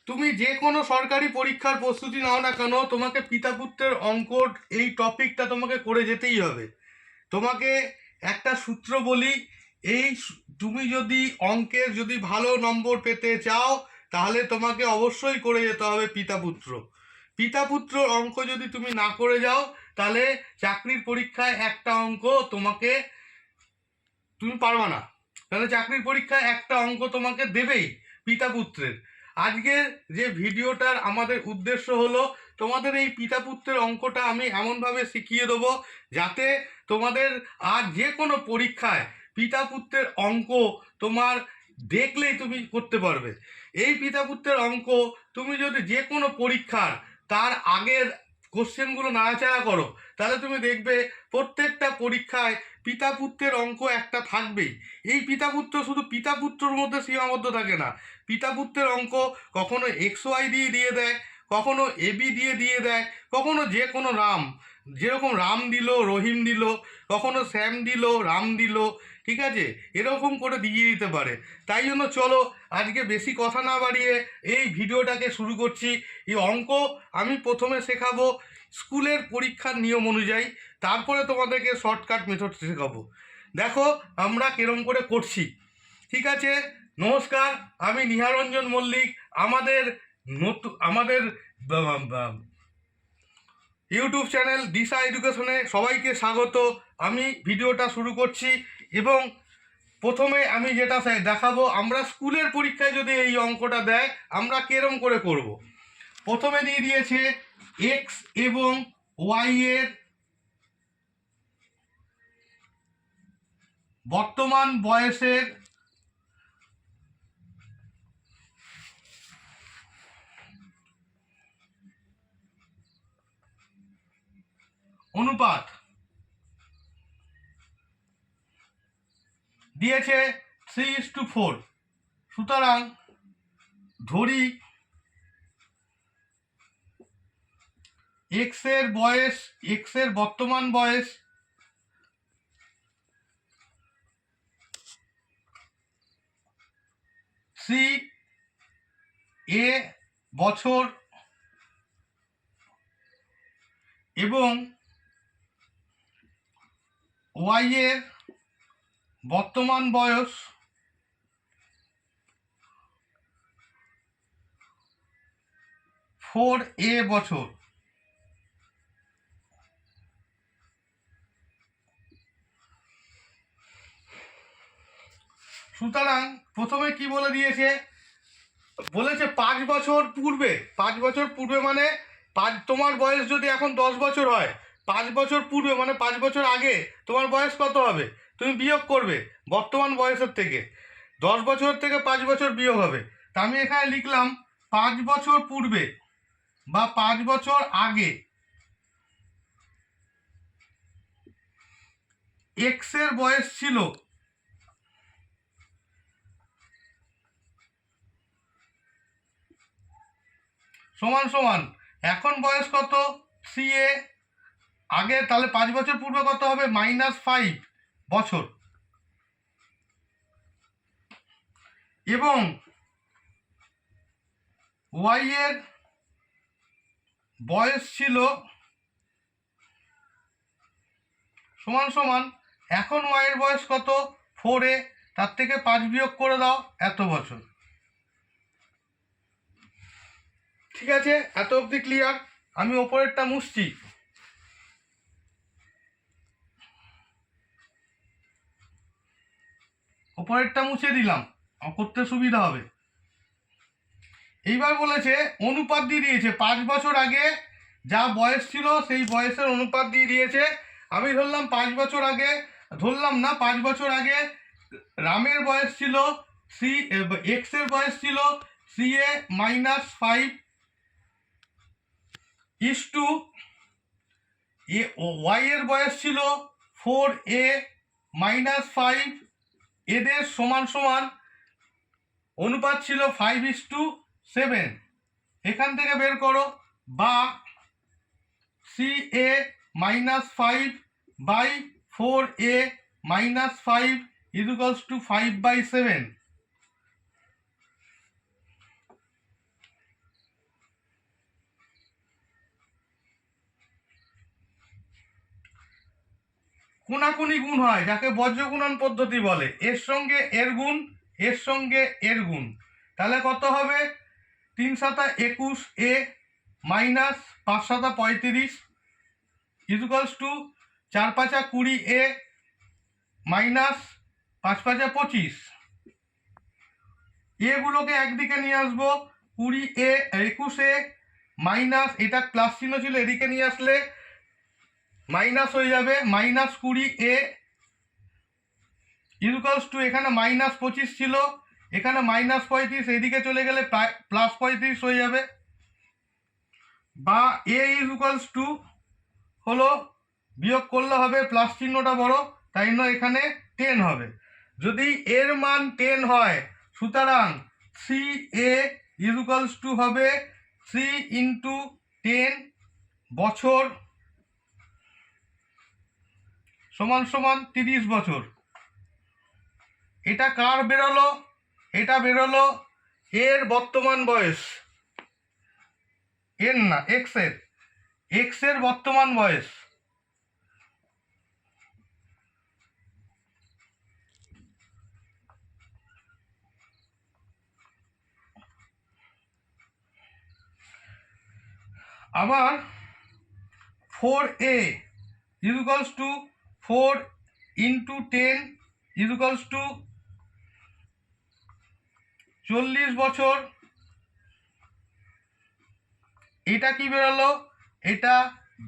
তুমি যে কোনো সরকারি পরীক্ষার প্রস্তুতি নাও না কেন, তোমাকে পিতা পুত্রের অঙ্কর এই টপিকটা তোমাকে করে যেতেই হবে। তোমাকে একটা সূত্র বলি, তুমি যদি অঙ্কের যদি ভালো নম্বর পেতে চাও, তাহলে তোমাকে অবশ্যই করে যেতে হবে পিতা পুত্র। পিতা পুত্র অঙ্ক যদি তুমি না করে যাও, তাহলে চাকরির পরীক্ষায় একটা অঙ্ক তুমি পারবা না। তাহলে চাকরির পরীক্ষায় একটা অঙ্ক তোমাকে দেবেই পিতা পুত্রের। আজকের যে ভিডিওটার আমাদের উদ্দেশ্য হলো, তোমাদের এই পিতা পুত্রের অঙ্কটা আমি এমনভাবে শিখিয়ে দেবো যাতে তোমাদের আর যে কোনো পরীক্ষায় পিতা পুত্রের অঙ্ক তোমার দেখলেই তুমি করতে পারবে। এই পিতা পুত্রের অঙ্ক তুমি যদি যে কোনো পরীক্ষার তার আগের কোশ্চেনগুলো নাড়াচাড়া করো, তাহলে তুমি দেখবে প্রত্যেকটা পরীক্ষায় পিতা পুত্রের অঙ্ক একটা থাকবেই। এই পিতা পুত্র শুধু পিতা পুত্রর মধ্যে সীমাবদ্ধ থাকে না, পিতা পুত্রের অঙ্ক কখনো এক্স ওয়াই দিয়ে দিয়ে দেয়, কখনো এবি দিয়ে দিয়ে দেয়, কখনো যে কোনো রাম, যেরকম রাম দিল রহিম দিল, কখনো শ্যাম দিল রাম দিল, ঠিক আছে, এরকম করে দিয়ে দিতে পারে। তাই জন্য চলো আজকে বেশি কথা না বাড়িয়ে এই ভিডিওটাকে শুরু করছি। এই অঙ্ক আমি প্রথমে শেখাবো স্কুলের পরীক্ষার নিয়ম অনুযায়ী, তারপরে তোমাদেরকে শর্টকাট মেথড শেখাবো। দেখো আমরা কিরম করে করছি। ঠিক আছে, নমস্কার, আমি নিহারঞ্জন মল্লিক। আমাদের ইউটিউব চ্যানেল দিশা এডুকেশনে সবাইকে স্বাগত। আমি ভিডিওটা শুরু করছি এবং প্রথমে আমি যেটা দেখাবো, আমরা স্কুলের পরীক্ষায় যদি এই অঙ্কটা দেয় আমরা কিরম করে করব। প্রথমে দিয়ে দিয়েছে এক্স এবং ওয়াই এর বর্তমান বয়সের অনুপাত দিয়েছে 3:4। সুতরাং ধরি এক্স এর বর্তমান বয়স সি এ বছর এবং ওয়াই এর বর্তমান বয়স 4a বছর। সুতরাং প্রথমে কি বলে দিয়েছে, বলেছে 5 বছর পূর্বে। 5 বছর পূর্বে মানে তোমার বয়স যদি এখন 10 বছর হয়, 5 বছর পূর্বে মানে 5 বছর আগে তোমার বয়স কত হবে, তুমি বিয়োগ করবে বর্তমান বয়সের থেকে। 10 বছর থেকে 5 বছর বিয়োগ হবে। তা আমি এখানে লিখলাম 5 বছর পূর্বে বা 5 বছর আগে এক্স এর বয়স ছিল সমান সমান এখন বয়স কত, 3a। আগে তাহলে 5 বছর পূর্বে কত হবে, -5 বছর। এবং ওয়াই এর বয়স ছিল সমান সমান এখন ওয়াই এর বয়স কত, 4a, তার থেকে 5 বিয়োগ করে দাও, এত বছর। ঠিক আছে, এত অবধি ক্লিয়ার। আমি ওপরেরটা মুছছি। ওপরেরটা মুছে দিলাম, করতে সুবিধা হবে। এইবার বলেছে অনুপাত দিয়ে দিয়েছে 5 বছর আগে যা বয়স ছিল সেই বয়সের অনুপাত দিয়ে দিয়েছে। আমি ধরলাম 5 বছর আগে, ধরলাম না, 5 বছর আগে রামের বয়স ছিল এক্স এর বয়স ছিল 3a -5 ইস্টু ওয়াই এর বয়স ছিল 4a -5। এদের সমান সমান অনুপাত ছিল 5:7। এখান থেকে বের করো, বা CA -5 বাই 4a -5 = 5/7। কোনাকুনি গুণ হয়, যাকে বজ্রগুণন পদ্ধতি বলে। এর সঙ্গে এর গুণ, এর সঙ্গে এর গুণ, তাহলে কত হবে? 3 সাতা 21 এ মাইনাস 5 সাতা 35 ইকুয়ালস টু 4 পাঁচা 20 এ মাইনাস 5 পাঁচা 25। এগুলোকে একদিকে নিয়ে আসবো, 20 এ 21 এ মাইনাস, এটা প্লাস চিহ্ন ছিল, এদিকে নিয়ে আসলে মাইনাস হয়ে যাবে, মাইনাস 20 এ ইকুয়ালস টু, এখানে মাইনাস 25 ছিল, এখানে মাইনাস 35, এদিকে চলে গেলে প্লাস 35 হয়ে যাবে, বা এ ইকুয়ালস টু হলো, বিয়োগ করলে হবে প্লাস চিহ্নটা বড়, তাই জন্য এখানে 10 হবে। যদি এর মান 10 হয়, সুতরাং 3a ইকুয়ালস টু হবে 3 ইন্টু 10 বছর সমান সমান 30 বছর। এটা কার বেরোলো? এটা বেরোলো এর বর্তমান বয়স, এর না এক্স এর বর্তমান বয়স। আবার 4a equals to 4 into 10 equals to 40 বছর। এটা কি বেরোলো? এটা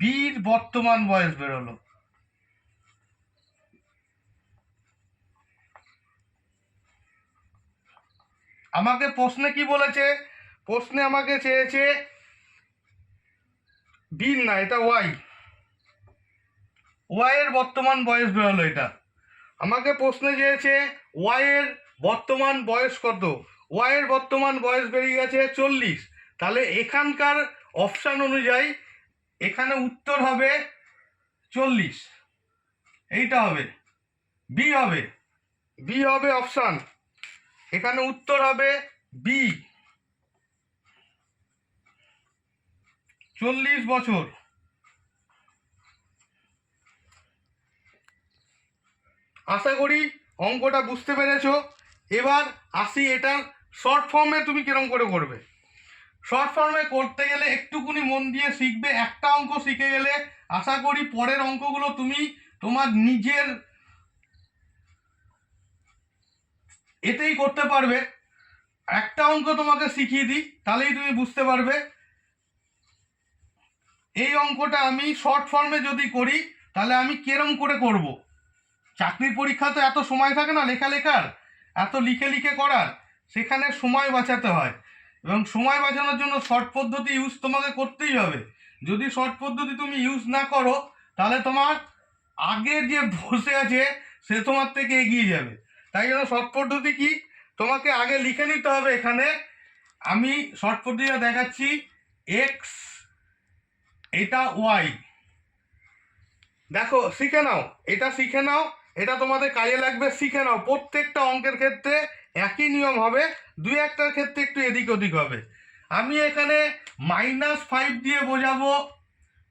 বির বর্তমান বয়স বেরোলো। আমাকে প্রশ্নে কি বলেছে? প্রশ্নে আমাকে চেয়েছে বির না, এটা ওয়াই এর বর্তমান বয়স বেরোলো। এটা আমাকে প্রশ্নে চেয়েছে ওয়াই এর বর্তমান বয়স কত। ওয়াই এর বর্তমান বয়স বেরিয়ে গেছে 40। তাহলে এখানকার অপশান অনুযায়ী এখানে উত্তর হবে 40, এইটা হবে বি হবে অপশান, এখানে উত্তর হবে বি, 40 বছর। আশা করি অঙ্কটা বুঝতে পেরেছো। এবার আসি এটার শর্ট ফর্মে তুমি কিরম করে করবে। শর্ট ফর্মে করতে গেলে একটুকুনি মন দিয়ে শিখবে। একটা অঙ্ক শিখে গেলে আশা করি পরের অঙ্কগুলো তুমি তোমার নিজের এতেই করতে পারবে। একটা অঙ্ক তোমাকে শিখিয়ে দিই, তাহলেই তুমি বুঝতে পারবে। এই অঙ্কটা আমি শর্ট ফর্মে যদি করি তাহলে আমি কিরম করে করব। চাকরির পরীক্ষা তো এত সময় থাকে না লেখার, এত লিখে করার, সেখানে সময় বাঁচাতে হয়, এবং সময় বাঁচানোর জন্য শর্ট পদ্ধতি ইউজ তোমাকে করতেই হবে। যদি শর্ট পদ্ধতি তুমি ইউজ না করো তাহলে তোমার আগে যে বসে আছে সে তোমার থেকে এগিয়ে যাবে। তাই জন্য শর্ট পদ্ধতি কি, তোমাকে আগে লিখে নিতে হবে। এখানে আমি শর্ট পদ্ধতিটা দেখাচ্ছি। এক্স, এটা ওয়াই, দেখো শিখে নাও, এটা শিখে নাও, এটা তোমাদের কাজে লাগবে, শিখে নাও। প্রত্যেকটা অঙ্কের ক্ষেত্রে একই নিয়ম হবে, দুই একটার ক্ষেত্রে একটু এদিক ওদিক হবে। আমি এখানে -5 দিয়ে বোঝাবো,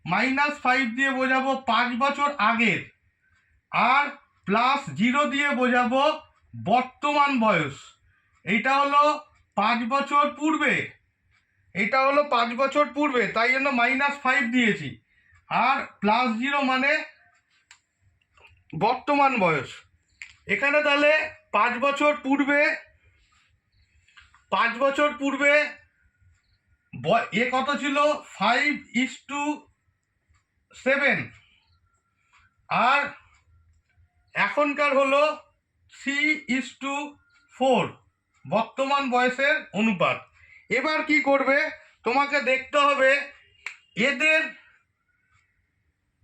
-5 দিয়ে বোঝাবো 5 বছর আগের, আর +0 দিয়ে বোঝাবো বর্তমান বয়স। এইটা হলো 5 বছর পূর্বে, এটা হলো 5 বছর পূর্বে, তাই জন্য -5 দিয়েছি। আর +0 মানে বর্তমান বয়স। এখানে তাহলে 5 বছর পূর্বে, 5 বছর পূর্বে এ কত ছিল? 5:7, আর এখনকার হলো 3:4 বর্তমান বয়সের অনুপাত। এবার কি করবে? তোমাকে দেখতে হবে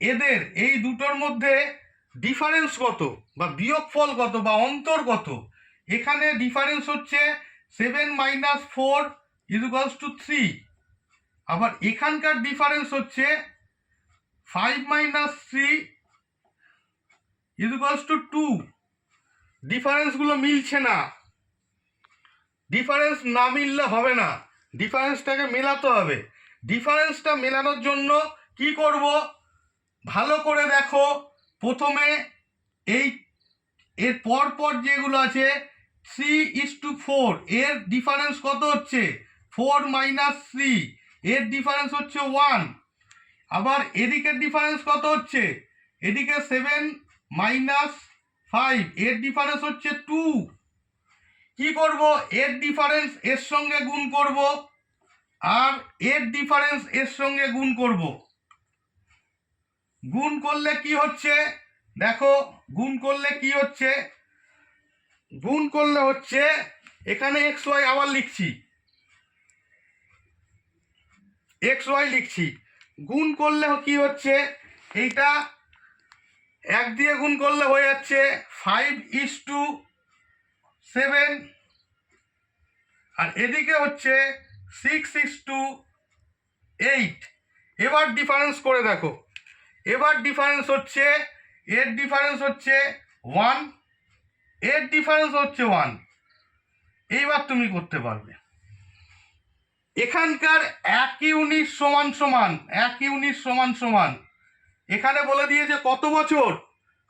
এদের এই দুটোর মধ্যে ডিফারেন্স কত, বা বিয়োগফল কত, বা অন্তর কত। এখানে ডিফারেন্স হচ্ছে 7 - 4 = 3, আবার এখানকার ডিফারেন্স হচ্ছে 5 - 3 = 2। ডিফারেন্সগুলো মিলছে না, ডিফারেন্স না মিললে হবে না, ডিফারেন্সটাকে মেলাতে হবে। ডিফারেন্সটা মেলানোর জন্য কি করব? ভালো করে দেখো, প্রথমে এই এর পর যেগুলো আছে 3:4, এর ডিফারেন্স কত হচ্ছে 4 - 3, এর ডিফারেন্স হচ্ছে 1। আবার এদিকের ডিফারেন্স কত হচ্ছে, এদিকে 7 - 5, এর ডিফারেন্স হচ্ছে 2। কি করব, এর ডিফারেন্স এর সঙ্গে গুণ করব আর এর ডিফারেন্স এর সঙ্গে গুণ করব। গুণ করলে কি হচ্ছে দেখো, গুণ করলে কি হচ্ছে, গুণ করলে হচ্ছে এখানে xy আবার লিখছি, xy লিখছি। গুণ করলে কি হচ্ছে, এইটা 1 দিয়ে গুণ করলে হয়ে যাচ্ছে 5:7, আর এদিকে হচ্ছে 6:8। এবার ডিফারেন্স করে দেখো, এবার ডিফারেন্স হচ্ছে, এর ডিফারেন্স হচ্ছে 1, এর ডিফারেন্স হচ্ছে 1। এইবার তুমি করতে পারবে। এখানকার 1 ইউনিট সমান সমান, 1 ইউনিট সমান সমান, এখানে বলে দিয়েছে কত বছর,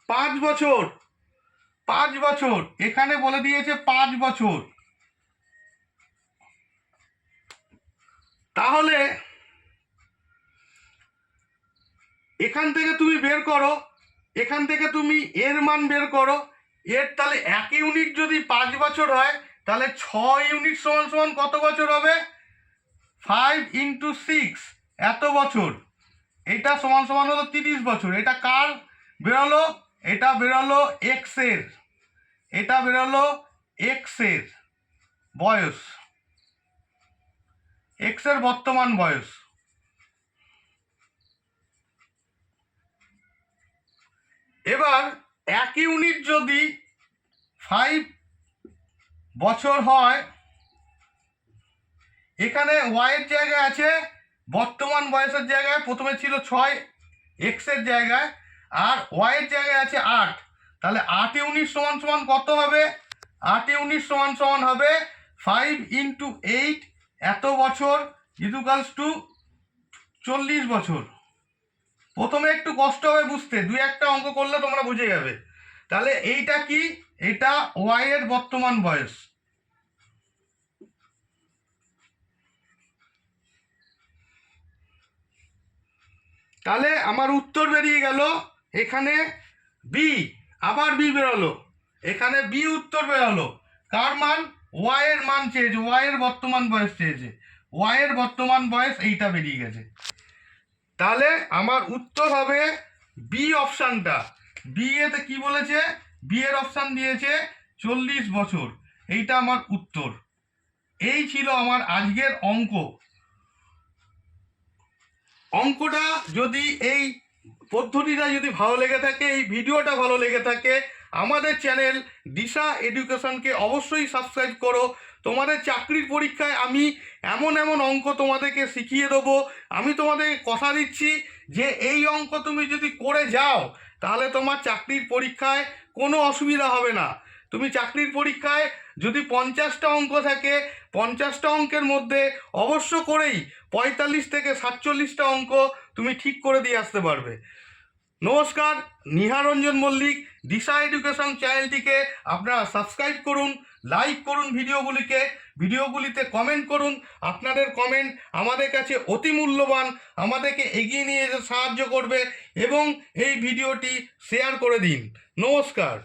5 বছর, 5 বছর, এখানে বলে দিয়েছে 5 বছর। তাহলে এখান থেকে তুমি বের করো, এখান থেকে তুমি এর মান বের করো। এর তাহলে 1 ইউনিট যদি 5 বছর হয়, তাহলে 6 ইউনিট সমান সমান কত বছর হবে, 5 × 6, এত বছর। এটা সমান সমান হলো 30 বছর। এটা কার বেরোলো, এটা বেরোলো এক্স এর, এটা বেরোলো এক্স এর বয়স, এক্স এর বর্তমান বয়স। এবার 1 ইউনিট যদি 5 বছর হয়, এখানে ওয়াই এর জায়গায় আছে বর্তমান বয়সের জায়গায় প্রথমে ছিল 6 এক্স এর জায়গায়, আর ওয়াই এর জায়গায় আছে 8। তাহলে 8 ইউনিট সমান সমান কত হবে, 8 ইউনিট সমান সমান হবে 5 × 8, এত বছর, ইকুয়ালস টু 40 বছর। প্রথমে একটু কষ্ট হবে বুঝতে, 2-1টা অঙ্ক করলে তোমরা বুঝে যাবে। তাহলে এইটা কি, এটা ওয়াই এর বর্তমান বয়স। তাহলে আমার উত্তর বেরিয়ে গেল, এখানে বি, আবার বি বেরোলো, এখানে বি উত্তর বেরোলো। কার মান, ওয়াই এর মান চেয়েছে, ওয়াই এর বর্তমান বয়স চেয়েছে, ওয়াই এর বর্তমান বয়স এইটা বেরিয়ে গেছে। তাহলে আমার উত্তর হবে বি অপশানটা। বি এতে কি বলেছে, বি এর অপশান দিয়েছে 40 বছর, এইটা আমার উত্তর। এই ছিল আমার আজকের অঙ্ক। অঙ্কটা যদি, এই পদ্ধতিটা যদি ভালো লেগে থাকে, এই ভিডিওটা ভালো লেগে থাকে, আমাদের চ্যানেল দিশা এডুকেশনকে অবশ্যই সাবস্ক্রাইব করো। তোমাদের চাকরির পরীক্ষায় আমি এমন এমন অঙ্ক তোমাদেরকে শিখিয়ে দেবো, আমি তোমাদেরকে কথা দিচ্ছি যে এই অঙ্ক তুমি যদি করে যাও, তাহলে তোমার চাকরির পরীক্ষায় কোনো অসুবিধা হবে না। তুমি চাকরির পরীক্ষায় যদি 50টা অঙ্ক থাকে, 50টা অঙ্কের মধ্যে অবশ্য করেই 45 থেকে 47টা অঙ্ক তুমি ঠিক করে দিয়ে আসতে পারবে। নমস্কার, নিহারঞ্জন মল্লিক। দিশা এডুকেশন চ্যানেলটিকে আপনারা সাবস্ক্রাইব করুন, লাইক করুন ভিডিওগুলিতে কমেন্ট করুন। আপনাদের কমেন্ট আমাদের কাছে অতি মূল্যবান, আমাদেরকে এগিয়ে নিয়ে যেতে সাহায্য করবে, এবং এই ভিডিওটি শেয়ার করে দিন। নমস্কার।